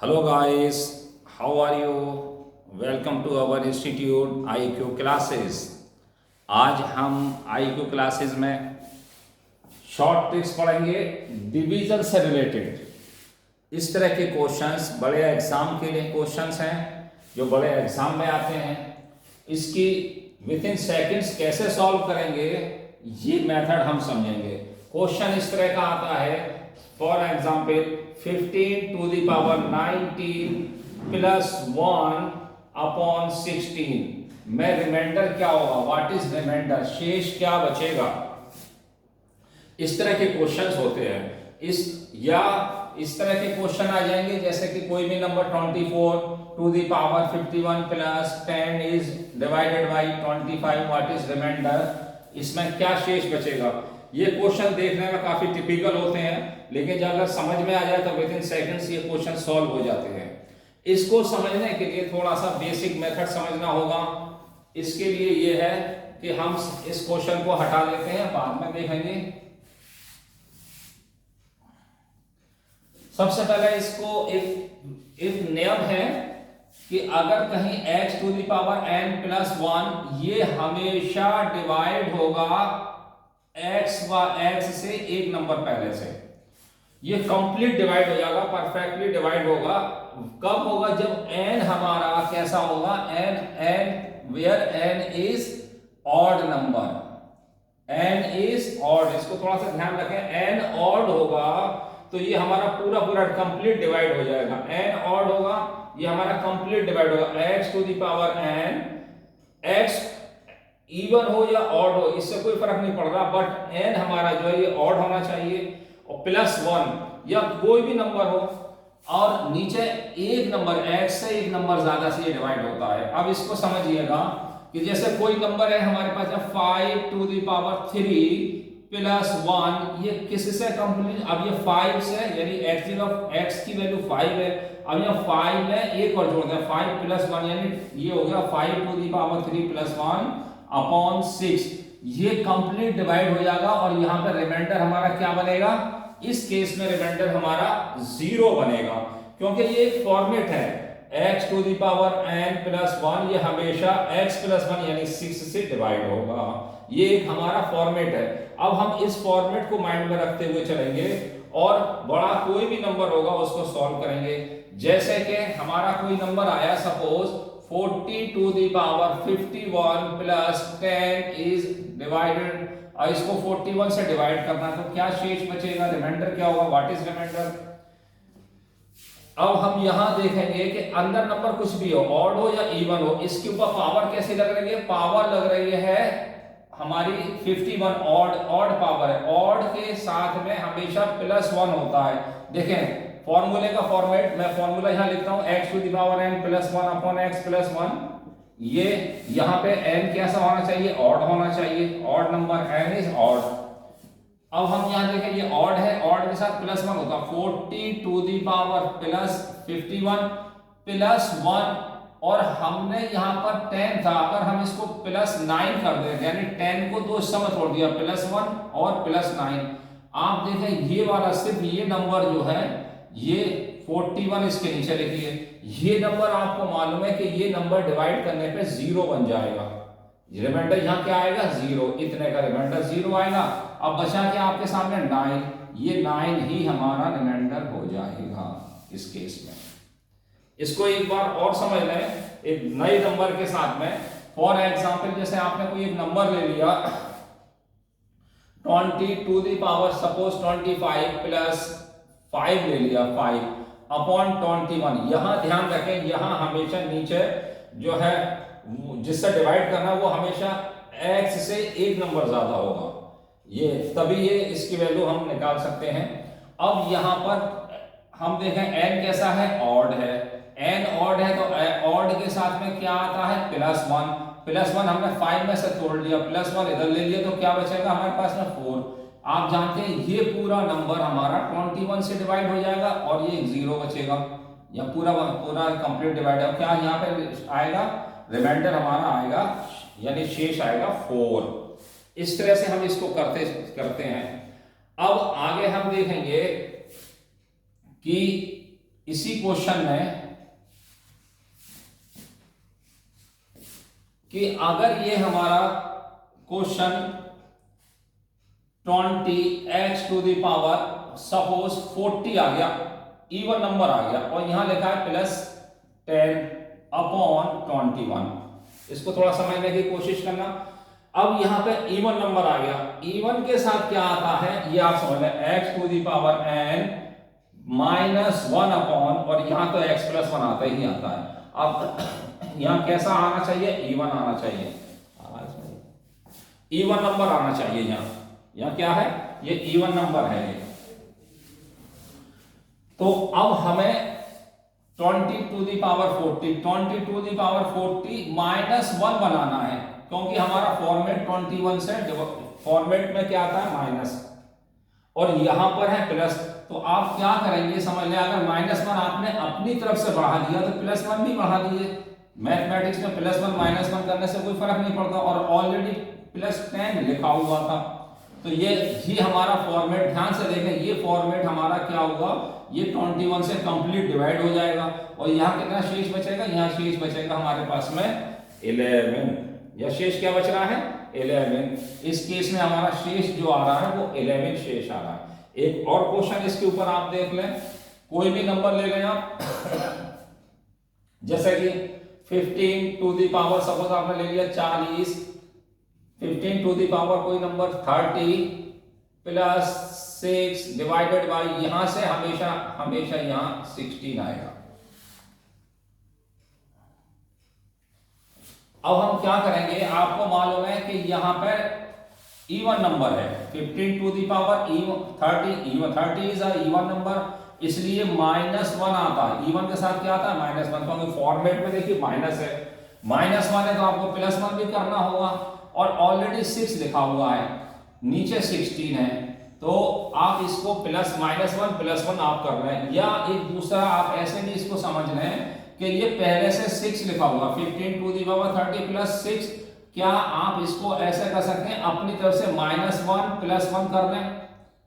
Hello guys, how are you? Welcome to our institute IQ classes. आज हम IQ classes में short tricks पढ़ेंगे division से related. इस तरह के क्वेश्चंस बड़े एग्जाम के लिए क्वेश्चंस हैं जो बड़े एग्जाम में आते हैं। इसकी विद इन सेकेंड्स कैसे सॉल्व करेंगे ये मेथड हम समझेंगे। क्वेश्चन इस तरह का आता है, for example 15 to the power 19 plus 1 upon 16 में रिमाइंडर क्या होगा, व्हाट इज रिमाइंडर, शेष क्या बचेगा। इस तरह के क्वेश्चंस होते हैं। इस तरह के क्वेश्चन आ जाएंगे जैसे कि कोई भी number 24 to the power 51 plus 10 is divided by 25 what is reminder, इसमें क्या शेष बचेगा। ये क्वेश्चन देखने में काफी टिपिकल होते हैं, लेकिन जब अगर समझ में आ जाए तो विद इन सेकंड्स ये क्वेश्चन सॉल्व हो जाते हैं। इसको समझने के लिए थोड़ा सा बेसिक मेथड समझना होगा। इसके लिए ये है कि हम इस क्वेश्चन को हटा लेते हैं, बाद में देखेंगे। सबसे पहले इसको एक नियम है कि अगर कहीं x to the power n plus 1 ये हमेशा डिवाइड होगा x से एक नंबर पहले से, ये कंप्लीट डिवाइड हो जाएगा, परफेक्टली डिवाइड होगा। कब होगा, जब n हमारा कैसा होगा, n where n is odd number, n is odd. इसको थोड़ा सा ध्यान रखें, n ऑड होगा तो ये हमारा पूरा कंप्लीट डिवाइड हो जाएगा। n ऑड होगा ये हमारा कंप्लीट डिवाइड होगा। x to the power n, x even हो या ऑड हो इससे कोई फर्क नहीं पड़ रहा, बट n हमारा जो है ये ऑड होना चाहिए, और प्लस 1 या कोई भी नंबर हो, और नीचे एक नंबर x से एक नंबर ज्यादा से ये डिवाइड होता है। अब इसको समझिएगा कि जैसे कोई नंबर है हमारे पास 5 टू द पावर 3 प्लस 1, ये किससे कंप्लीट, अब ये 5 से, यानी x की वैल्यू 5 है, अब ये 5 में एक और जोड़ दें, 5 प्लस 1 यानी ये हो गया 5 to the power 3 plus 1 upon 6, ये कंप्लीट डिवाइड हो जाएगा। और यहाँ पे रिमाइंडर हमारा क्या बनेगा, इस केस में रिमाइंडर हमारा 0 बनेगा, क्योंकि ये एक फॉर्मेट है x to the power n plus 1, ये हमेशा x प्लस 1 यानी 6 से डिवाइड होगा। ये एक हमारा फॉर्मेट है। अब हम इस फॉर्मेट को माइंड में रखते हुए चलेंगे और बड़ा कोई भी नंबर होगा उसको सॉल्व करेंगे। जैसे कि हमारा कोई नंबर आया, suppose 40 to the power 51 plus 10 is divided, और इसको 41 से डिवाइड करना है तो क्या शेष बचेगा, रिमाइंडर क्या होगा, व्हाट इज रिमाइंडर। अब हम यहां देखेंगे कि अंदर नंबर कुछ भी हो, ऑड हो या इवन हो, इसके ऊपर पावर कैसी लग रही है, पावर लग रही है हमारी 51, ऑड पावर है, ऑड के साथ में हमेशा प्लस 1 होता है। देखें फॉर्मूले का फॉर्मेट, मैं फॉर्मूला यहां लिखता हूं, x to the power n plus 1 upon x plus 1, ये यहां पे n कैसा होना चाहिए, ऑड होना चाहिए, odd number n is odd. अब हम यहां देखें ये ऑड है, ऑड के साथ प्लस 1 होगा, 40 to the power plus 51 plus 1, और हमने यहां पर 10 था, अगर हम इसको प्लस 9 कर दें, यानी 10 को दो हिस्सों में तोड़ दिया, प्लस 1 और प्लस 9, आप देखें ये वाला सिर्फ ये नंबर जो है ये 41 इसके नीचे लिखिए, ये नंबर आपको मालूम है कि ये नंबर डिवाइड करने पे 0 बन जाएगा, रिमाइंडर यहाँ क्या आएगा 0, इतने का रिमाइंडर 0 आएगा। अब बचा क्या आपके सामने 9, ये 9 ही हमारा रिमाइंडर हो जाएगा इस केस में। इसको एक बार और समझ लें एक नए नंबर के साथ में। फॉर एग्जाम्पल जैसे आपने कोई एक नंबर ले लिया 20 to the power suppose 25 plus 5 ले लिया, 5 अपॉन 21, यहां ध्यान रखें यहां हमेशा नीचे जो है जिससे डिवाइड करना वो हमेशा x से एक नंबर ज्यादा होगा, ये तभी ये इसकी वैल्यू हम निकाल सकते हैं। अब यहां पर हम देखें n कैसा है, ऑड है, n ऑड है तो ऑड के साथ में क्या आता है, प्लस 1, प्लस 1 हमने 5 में से तोड़ लिया, प्लस 1 इधर ले लिया तो क्या बचेगा हमारे पास में 4। आप जानते हैं ये पूरा नंबर हमारा 21 से डिवाइड हो जाएगा और ये 0 बचेगा, या पूरा कंप्लीट डिवाइड है, क्या यहाँ पे आएगा, रिमाइंडर हमारा आएगा यानी शेष आएगा 4। इस तरह से हम इसको करते हैं। अब आगे हम देखेंगे कि इसी क्वेश्चन में कि अगर ये हमारा क्वेश्चन 20x⁴ सपोज 40 आ गया, इवन नंबर आ गया, और यहां लिखा है +10/21। इसको थोड़ा समझने की कोशिश करना। अब यहां पे इवन नंबर आ गया, इवन के साथ क्या आता है ये आप समझ लें, x⁴n -1 और यहां तो x+1 आता ही आता है। अब यहां कैसा आना चाहिए, इवन आना चाहिए, इवन नंबर आना चाहिए। यहां क्या है, ये इवन नंबर है ये। तो अब हमें 20⁻40 -1 बनाना है, क्योंकि हमारा फॉर्मेट 21 से फॉर्मेट में क्या आता है माइनस, और यहां पर है प्लस। तो आप क्या करेंगे समझ लें, अगर -1 आपने अपनी तरफ से बढ़ा दिया तो +1 भी बढ़ा दीजिए। मैथमेटिक्स में +1 -1 करने से कोई फर्क नहीं पड़ता, और ऑलरेडी +10 लिखा हुआ था। तो ये हमारा फॉर्मेट, ध्यान से देखें, ये फॉर्मेट हमारा क्या होगा, ये 21 से कंप्लीट डिवाइड हो जाएगा, और यहाँ कितना शेष बचेगा, यहाँ शेष बचेगा हमारे पास में 11। यह शेष क्या बच रहा है, 11। इस केस में हमारा शेष जो आ रहा है वो 11 शेष आ रहा है। एक और क्वेश्चन इसके ऊपर आप देख लें, कोई भी नंबर ले लें आप, जैसे कि 15⁻, सपोज आपने ले लिया 40, 15⁻ कोई नंबर 30 +6 डिवाइडेड बाई, यहां से हमेशा यहां 16 आएगा। अब हम क्या करेंगे, आपको मालूम है कि यहां पर इवन नंबर है, 15⁻30 इज अ इवन नंबर, इसलिए -1 आता है। इवन के साथ क्या आता है, -1, क्योंकि फॉर्मेट में देखिए माइनस है, -1 है तो आपको +1 भी करना होगा, और ऑलरेडी 6 लिखा हुआ है, नीचे 16 है, तो आप इसको -1 आप कर रहे हैं। या एक दूसरा आप ऐसे भी इसको समझ लें कि ये पहले से 6 लिखा हुआ, 15⁻30 +6, क्या आप इसको ऐसे कर सकते हैं, अपनी तरफ से -1 +1 कर लें,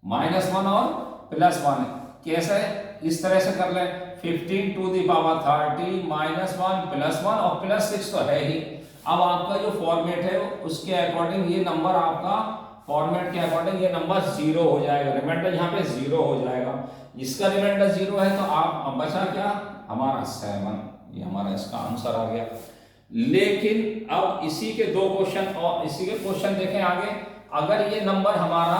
-1 और +1, कैसे, इस तरह से कर लें, 15⁻30 -1 +1 और +6 तो है ही। अब आपका जो फॉर्मेट है उसके अकॉर्डिंग ये नंबर, आपका फॉर्मेट के अकॉर्डिंग ये नंबर 0 हो जाएगा, रिमाइंडर यहाँ पे 0 हो जाएगा। इसका रिमाइंडर 0 है तो आप बचा क्या, हमारा 7, ये हमारा इसका आंसर आ गया। लेकिन अब इसी के दो क्वेश्चन, और इसी के क्वेश्चन देखें आगे, अगर ये नंबर हमारा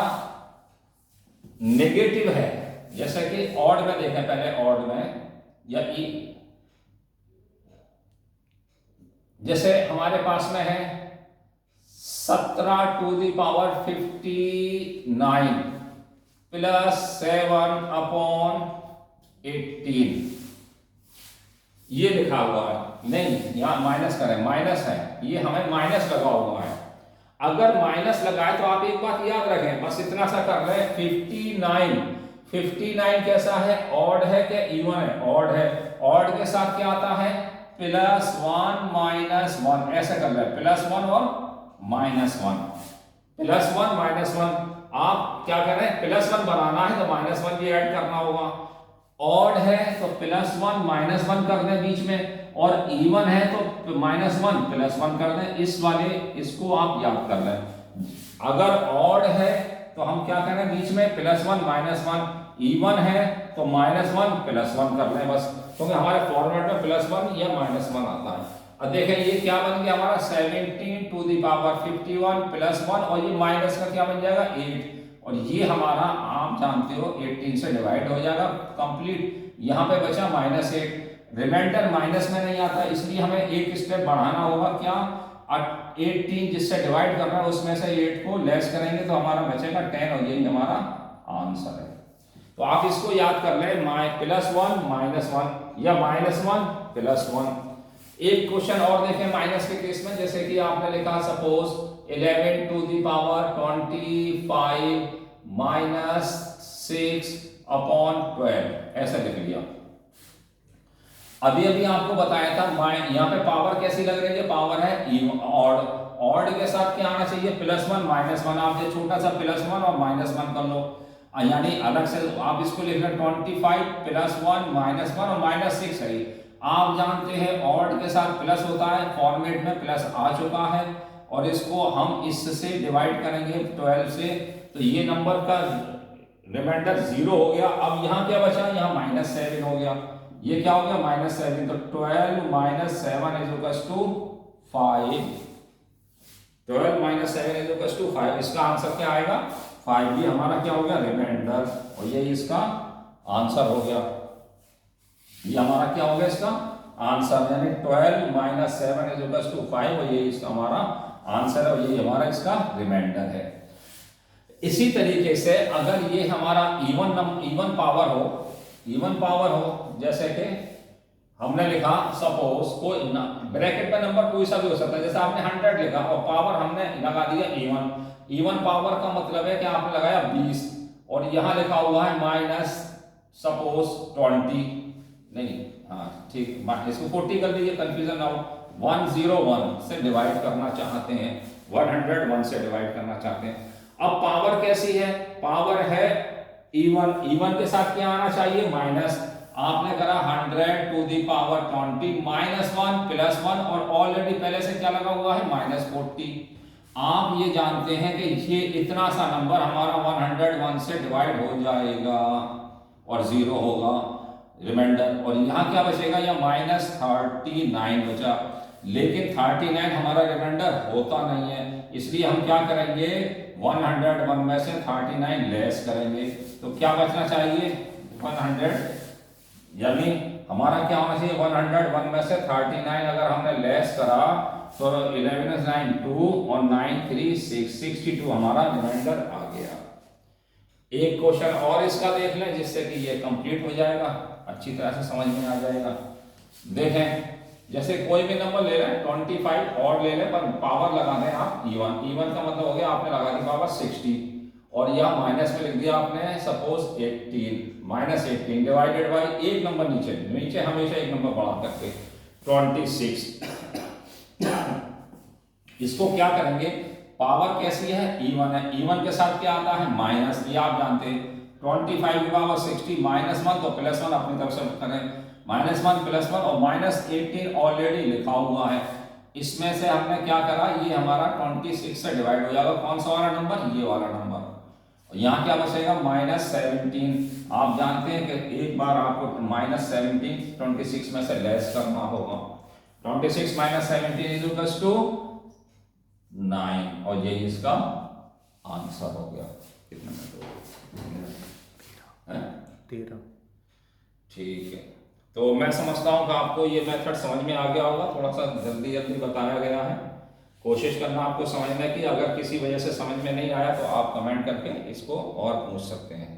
नेगेटिव है, जैसे कि ऑड में देखें, पहले ऑड में, या जैसे हमारे पास में है 17⁻59 +7/18, ये लिखा हुआ है, नहीं यहां माइनस करें, माइनस है, ये हमें माइनस लगा हुआ है। अगर माइनस लगाए तो आप एक बात याद रखें, बस इतना सा कर रहे हैं, 59 कैसा है, ऑड है क्या इवन है, ऑड है, ऑड के साथ क्या आता है, +1 -1, ऐसे कर रहे हैं, +1 और -1, +1 -1, आप क्या कर रहे हैं, +1 बनाना है तो -1 भी ऐड करना होगा, ऑड है तो +1 -1 कर दें बीच में, और इवन है तो -1 +1 कर दें। इसको आप याद कर लें, अगर ऑड है तो हम क्या करें, बीच में +1 -1, इवन है तो -1 +1 कर लें बस, क्योंकि हमारे फॉर्मेट में +1 या -1 आता है। अब देखें ये क्या बन गया हमारा, 17⁻51 +1, और ये माइनस का क्या बन जाएगा, 8, और ये हमारा आप जानते हो 18 से डिवाइड हो जाएगा कंप्लीट। यहाँ पे बचा -8, रिमाइंडर माइनस में नहीं आता, इसलिए हमें एक स्टेप बढ़ाना होगा, क्या, 18 जिससे डिवाइड करना है उसमें से 8 को लेस करेंगे तो हमारा बचेगा 10, और यही हमारा आंसर है। तो आप इसको याद कर लें, +1 -1 या -1 +1। एक क्वेश्चन और देखें माइनस के केस में, जैसे कि आपने लिखा सपोज 11⁻25 -6/12, ऐसा लिख लिया। अभी आपको बताया था, यहाँ पे पावर कैसी लग रही है, पावर है ऑड, ऑड के साथ क्या आना चाहिए, +1 -1, आप जो छोटा सा +1 और -1 कर लो। यानी अलग से आप इसको लिख रहे 25 प्लस 1 माइनस 1 और माइनस 6 है। आप जानते हैं ऑड के साथ प्लस होता है, फॉर्मेट में प्लस आ चुका है और इसको हम इससे डिवाइड करेंगे 12 से, तो ये नंबर का रिमाइंडर 0 हो गया। अब यहाँ क्या बचा, यहाँ -7 हो गया, ये क्या हो गया -7, तो 12 minus 7 is equal to 5। 12 minus 7 is equal to 5, इसका आंसर क्या आएगा 5। ये हमारा क्या हो गया रिमाइंडर, और ये इसका आंसर हो गया। ये हमारा क्या हो गया इसका आंसर, यानी 12 माइनस 7 इज इक्वल टू 5, और ये इसका हमारा आंसर है, और ये हमारा इसका रिमाइंडर है। इसी तरीके से अगर ये हमारा इवन पावर हो, जैसे कि हमने लिखा सपोज कोई ब्रैकेट में नंबर कोई सा भी हो सकता है, जैसे आपने 100 लिखा और पावर हमने लगा दिया इवन पावर का मतलब है कि आपने लगाया 20 और यहां लिखा हुआ है माइनस सपोज 20, नहीं हाँ ठीक, इसको 40 कर दीजिए, कंफ्यूजन ना हो। 101 से डिवाइड करना चाहते हैं, 101 से डिवाइड करना चाहते हैं। अब पावर कैसी है, पावर है इवन के साथ क्या आना चाहिए माइनस, आपने करा 100 टू दी पावर 20 -1 +1 और ऑलरेडी पहले से क्या लगा हुआ है -40। आप ये जानते हैं कि ये इतना सा नंबर हमारा 101 से डिवाइड हो जाएगा और 0 होगा रिमाइंडर, और यहाँ क्या बचेगा, या -39 बचा, लेकिन 39 हमारा रिमाइंडर होता नहीं है, इसलिए हम क्या करेंगे 101 में से 39 लेस करेंगे, तो क्या बचना चाहिए 100, यानी हमारा क्या होना चाहिए 101 में से 39 अगर हमने लेस करा तो 11 is 9 2 और 9 3 6 62 हमारा रिमाइंडर आ गया। एक क्वेश्चन और इसका देख लें जिससे कि ये कंप्लीट हो जाएगा, अच्छी तरह से समझ में आ जाएगा। देखें जैसे कोई भी नंबर ले लें 25 और ले लें, पर पावर लगा दें आप इवन का मतलब हो गया आपने लगा दी पावर 60 और यह माइनस में लिख दिया आपने सपोज 18 -18 डिवाइडेड बाय एक नंबर नीचे हमेशा एक नंबर बढ़ा करके 26। इसको क्या करेंगे, पावर कैसी है इवन है, इवन के साथ क्या आता है माइनस, ये आप जानते हैं 25 की पावर 60 -1 तो +1 अपनी तरफ से करें, -1 +1 और -18 ऑलरेडी लिखा हुआ है, इसमें से हमने क्या करा ये हमारा 26 से डिवाइड हो जाएगा, कौन सा वाला नंबर, ये वाला नंबर, और यहाँ क्या बचेगा -17। आप जानते हैं कि एक बार आपको -17 26 में से लेस करना होगा, 26 - 17 इज इक्वल टू 9 और यही इसका आंसर हो गया। कितने मिनट है 13। ठीक है, तो मैं समझता हूँ कि आपको ये मेथड समझ में आ गया होगा, थोड़ा सा जल्दी बताया गया है, कोशिश करना आपको समझने की, अगर किसी वजह से समझ में नहीं आया तो आप कमेंट करके इसको और पूछ सकते हैं।